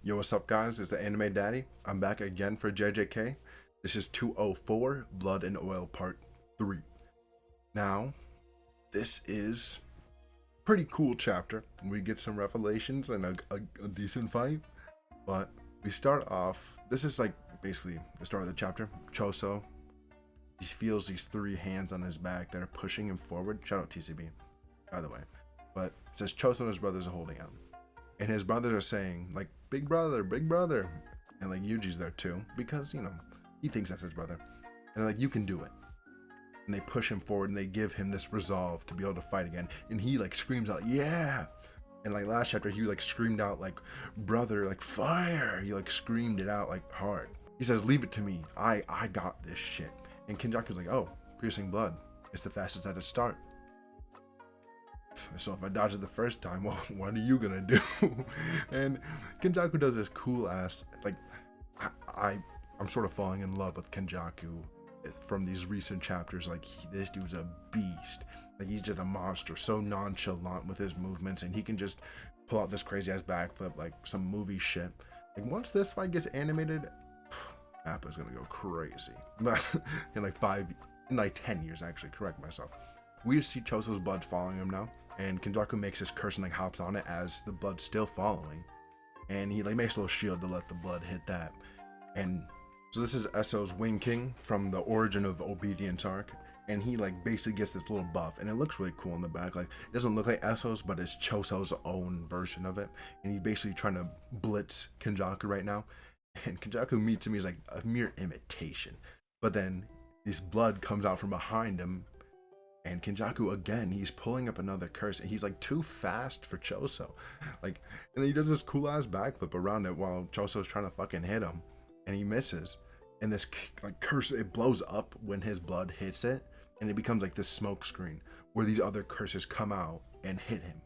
Yo, what's up, guys? It's the Anime Daddy. I'm back again for JJK. This is 204 Blood and Oil Part 3. Now, this is pretty cool chapter. We get some revelations and a decent fight. But we start off, this is like basically the start of the chapter. Choso, he feels these three hands on his back that are pushing him forward. Shout out TCB, by the way. But it says Choso and his brothers are holding him. And his brothers are saying, like, big brother, big brother. And, like, Yuji's there, too. Because, you know, he thinks that's his brother. And they're like, you can do it. And they push him forward, and they give him this resolve to be able to fight again. And he, like, screams out, yeah! And, like, last chapter, he, like, screamed out, like, brother, like, fire! He, like, screamed it out, like, hard. He says, leave it to me. I got this shit. And Kenjaku's like, oh, piercing blood. It's the fastest at its start. So if I dodge it the first time, well, what are you gonna do? And Kenjaku does this cool ass, like, I'm sort of falling in love with Kenjaku from these recent chapters. Like, this dude's a beast. Like, he's just a monster, so nonchalant with his movements, and he can just pull out this crazy ass backflip like some movie shit. Like, once this fight gets animated, Appa's gonna go crazy. But in like 10 years, actually, correct myself. We just see Choso's blood following him now, and Kenjaku makes his curse and like hops on it as the blood's still following, and he like makes a little shield to let the blood hit that. And so this is Esso's Wing King from the Origin of Obedience arc, and he like basically gets this little buff, and it looks really cool in the back. Like, it doesn't look like Esso's, but it's Choso's own version of it, and he's basically trying to blitz Kenjaku right now. And Kenjaku meets him, he's like a mere imitation, but then this blood comes out from behind him. And Kenjaku, again, he's pulling up another curse, and he's like too fast for Choso. Like, and then he does this cool ass backflip around it while Choso's trying to fucking hit him, and he misses. And this like curse, it blows up when his blood hits it, and it becomes like this smoke screen where these other curses come out and hit him.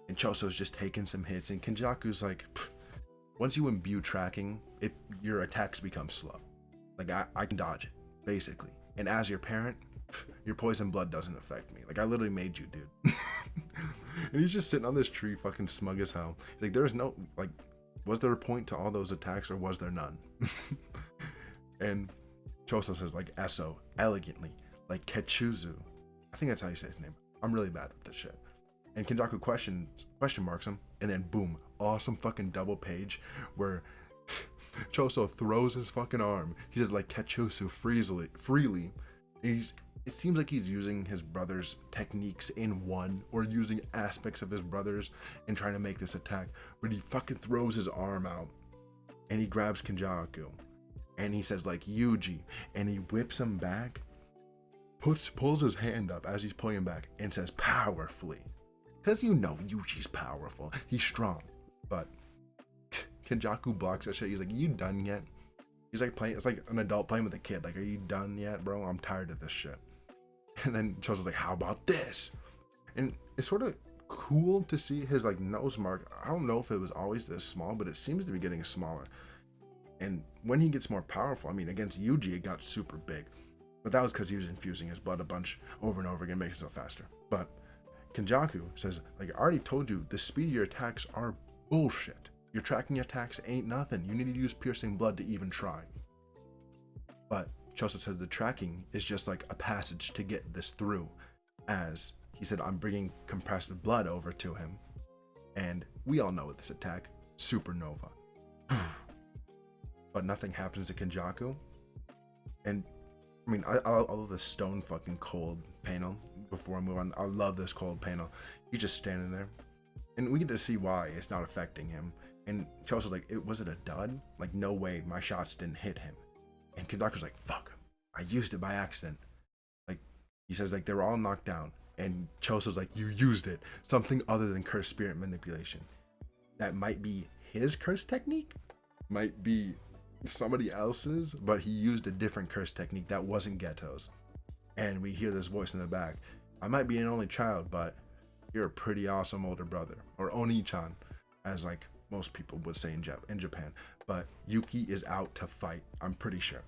And Choso's just taking some hits, and Kenjaku's like, once you imbue tracking, your attacks become slow. Like, I can dodge it, basically. And as your parent, your poison blood doesn't affect me. Like, I literally made you, dude. And he's just sitting on this tree, fucking smug as hell. He's like, there's no, like, was there a point to all those attacks, or was there none? And Choso says, like, Esso, elegantly, like Ketchuzu. I think that's how you say his name. I'm really bad at this shit. And Kenjaku question marks him, and then boom, awesome fucking double page where Choso throws his fucking arm. He says, like, Ketchuzu freely. It seems like he's using his brother's techniques in one, or using aspects of his brother's and trying to make this attack. But he fucking throws his arm out, and he grabs Kenjaku, and he says, like, Yuji, and he whips him back, pulls his hand up as he's pulling him back, and says, powerfully. Because you know Yuji's powerful. He's strong. But Kenjaku blocks that shit. He's like, you done yet? He's like playing, it's like an adult playing with a kid. Like, are you done yet, bro? I'm tired of this shit. And then Choso's like, how about this? And it's sort of cool to see his like nose mark. I don't know if it was always this small, but it seems to be getting smaller. And when he gets more powerful, I mean, against Yuji, it got super big. But that was because he was infusing his blood a bunch over and over again, making himself faster. But Kenjaku says, like, I already told you, the speed of your attacks are bullshit. Your tracking attacks ain't nothing. You need to use piercing blood to even try. But Choso says the tracking is just like a passage to get this through, as he said, I'm bringing compressed blood over to him. And we all know this attack, supernova. But nothing happens to Kenjaku. And I mean, I love this stone fucking cold panel. Before I move on, I love this cold panel. He's just standing there, and we get to see why it's not affecting him. And Choso's like, was it a dud? Like, no way, my shots didn't hit him. And Kenjaku's like, fuck, I used it by accident. Like, he says, like, they were all knocked down. And Choso's like, you used it. Something other than cursed spirit manipulation. That might be his curse technique, might be somebody else's, but he used a different curse technique that wasn't Geto's. And we hear this voice in the back. I might be an only child, but you're a pretty awesome older brother. Or Oni-chan, as like most people would say in Japan. But Yuki is out to fight, I'm pretty sure.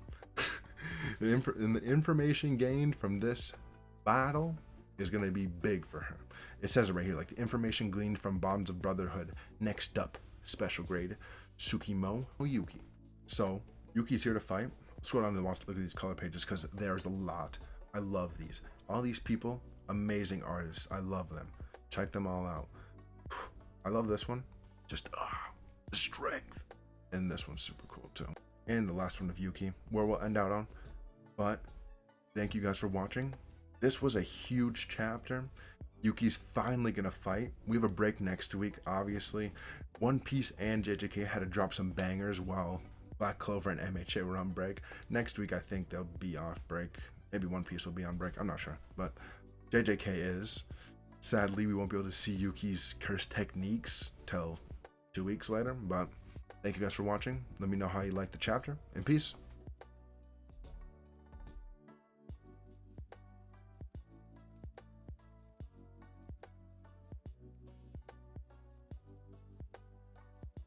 The information gained from this battle is going to be big for her. It says it right here, like, the information gleaned from bonds of brotherhood. Next up, special grade Tsukimo Yuki. So Yuki's here to fight. Let's go down and look at these color pages because there's a lot. I love these. All these people, amazing artists. I love them. Check them all out. I love this one. Just the strength. And this one's super cool too. And the last one of Yuki, where we'll end out on. But thank you guys for watching. This was a huge chapter. Yuki's finally gonna fight. We have a break next week, obviously. One Piece and JJK had to drop some bangers while Black Clover and MHA were on break. Next week, I think they'll be off break. Maybe One Piece will be on break. I'm not sure. But JJK is. Sadly, we won't be able to see Yuki's curse techniques till 2 weeks later. But thank you guys for watching. Let me know how you liked the chapter. And peace.